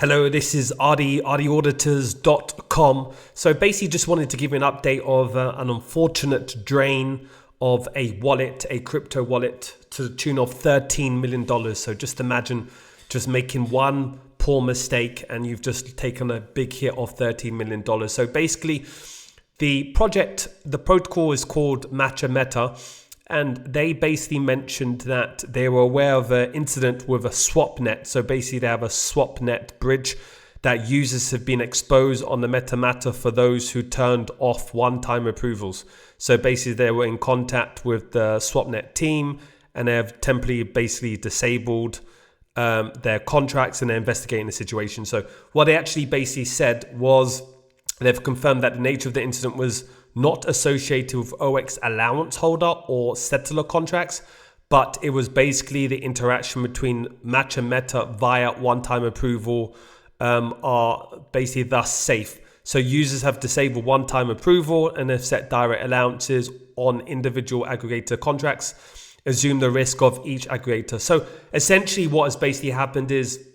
Hello, this is Adi, AdiAuditors.com. So basically just wanted to give you an update of an unfortunate drain of a wallet, a crypto wallet to the tune of $13 million. So just imagine just making one poor mistake and you've just taken a big hit of $13 million. So basically the protocol is called Matcha, and they basically mentioned that they were aware of an incident with a swap net. So basically they have a swap net bridge that users have been exposed on the MetaMatter for those who turned off one-time approvals. So basically they were in contact with the swapnet team and they have temporarily basically disabled their contracts, and they're investigating the situation. So what they actually basically said was they've confirmed that the nature of the incident was not associated with OX allowance holder or settler contracts, but it was basically the interaction between Matcha and Meta via one-time approval are basically thus safe. So users have disabled one-time approval and have set direct allowances on individual aggregator contracts, assume the risk of each aggregator. So essentially what has basically happened is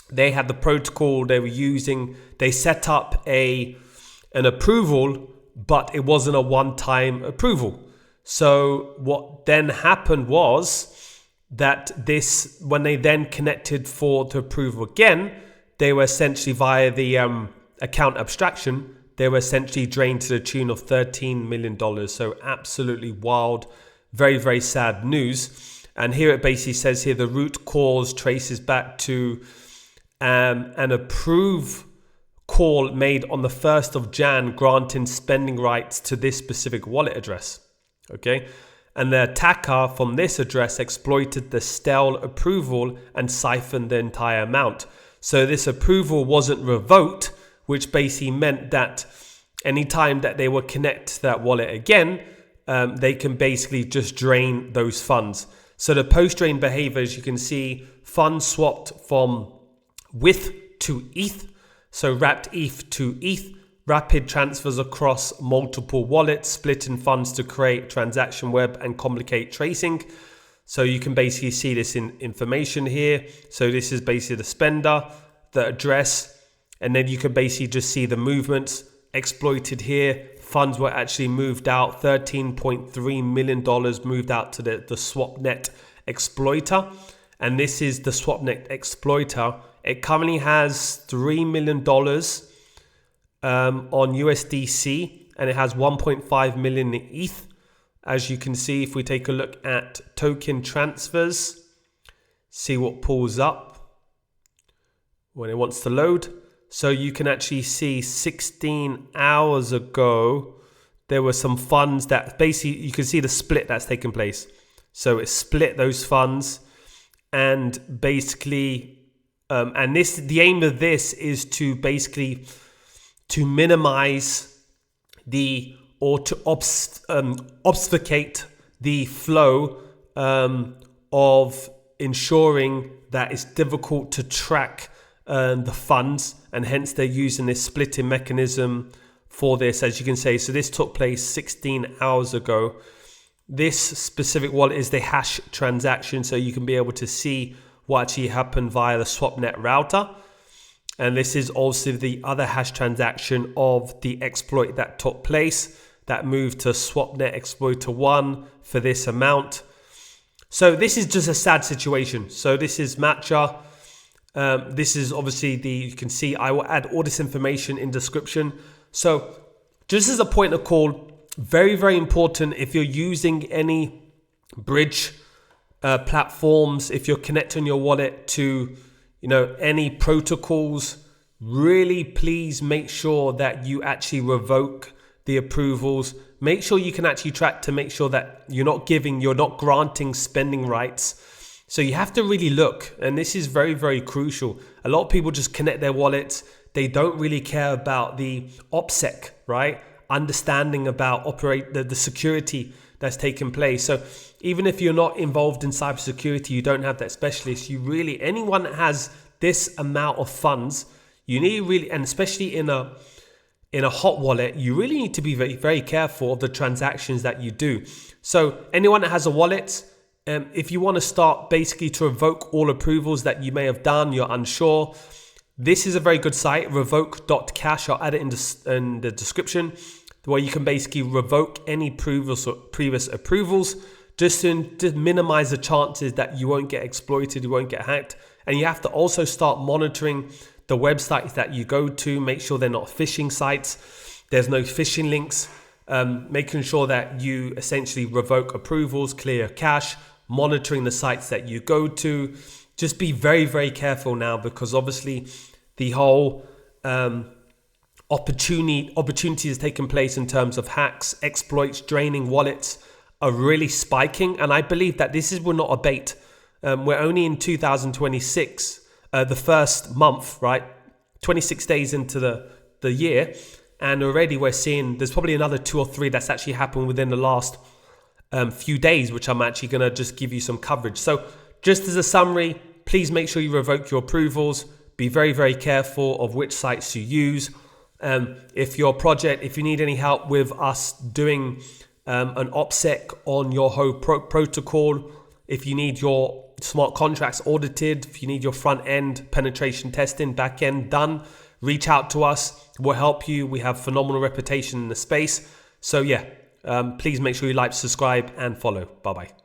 they had the protocol they were using, they set up an approval, but it wasn't a one-time approval. So what then happened was that when they then connected for the approval again, they were essentially via the account abstraction, they were essentially drained to the tune of $13 million. So absolutely wild, very, very sad news. And here it basically says here, the root cause traces back to an approve call made on the 1st of Jan granting spending rights to this specific wallet address. Okay. And the attacker from this address exploited the stale approval and siphoned the entire amount. So this approval wasn't revoked, which basically meant that anytime that they would connect to that wallet again, they can basically just drain those funds. So the post-drain behavior, as you can see, funds swapped from WITH to ETH. So wrapped ETH to ETH, rapid transfers across multiple wallets, splitting funds to create transaction web and complicate tracing. So you can basically see this in information here. So this is basically the spender, the address, and then you can basically just see the movements exploited here. Funds were actually moved out, $13.3 million moved out to the SwapNet exploiter. And this is the SwapNet exploiter. It currently has $3 million on USDC, and it has 1.5 million in ETH. As you can see, if we take a look at token transfers, see what pulls up when it wants to load. So you can actually see 16 hours ago, there were some funds that basically, you can see the split that's taken place. So it split those funds, and basically, the aim of this is to basically to minimize or to obfuscate the flow of ensuring that it's difficult to track the funds, and hence they're using this splitting mechanism for this, as you can say. So this took place 16 hours ago. This specific wallet is the hash transaction, so you can be able to see what actually happened via the SwapNet router. And this is also the other hash transaction of the exploit that took place, that moved to SwapNet exploiter 1 for this amount. So this is just a sad situation. So this is Matcha. This is obviously you can see, I will add all this information in description. So just as a point of call, very, very important, if you're using any bridge platforms, if you're connecting your wallet to any protocols, really please make sure that you actually revoke the approvals. Make sure you can actually track to make sure that you're not granting spending rights. So you have to really look, and this is very, very crucial. A lot of people just connect their wallets. They don't really care about the OPSEC, right? Understanding about the security that's taken place. So even if you're not involved in cybersecurity, you don't have that specialist, anyone that has this amount of funds, you need really, and especially in a hot wallet, you really need to be very, very careful of the transactions that you do. So anyone that has a wallet, if you want to start basically to revoke all approvals that you may have done, you're unsure, This is a very good site, revoke.cash. I'll add it in the description, where you can basically revoke any previous approvals just to minimize the chances that you won't get exploited, you won't get hacked. And you have to also start monitoring the websites that you go to, make sure they're not phishing sites, there's no phishing links, making sure that you essentially revoke approvals, clear cache, monitoring the sites that you go to. Just be very, very careful now, because obviously the whole opportunity is taking place in terms of hacks, exploits, draining wallets are really spiking. And I believe that this will not abate. We're only in 2026, the first month, right? 26 days into the year. And already we're seeing there's probably another 2 or 3 that's actually happened within the last few days, which I'm actually going to just give you some coverage. So just as a summary, please make sure you revoke your approvals. Be very, very careful of which sites you use. If you need any help with us doing an OPSEC on your whole protocol, if you need your smart contracts audited, if you need your front end penetration testing, back end done, reach out to us. We'll help you. We have phenomenal reputation in the space. So yeah, please make sure you like, subscribe and follow. Bye-bye.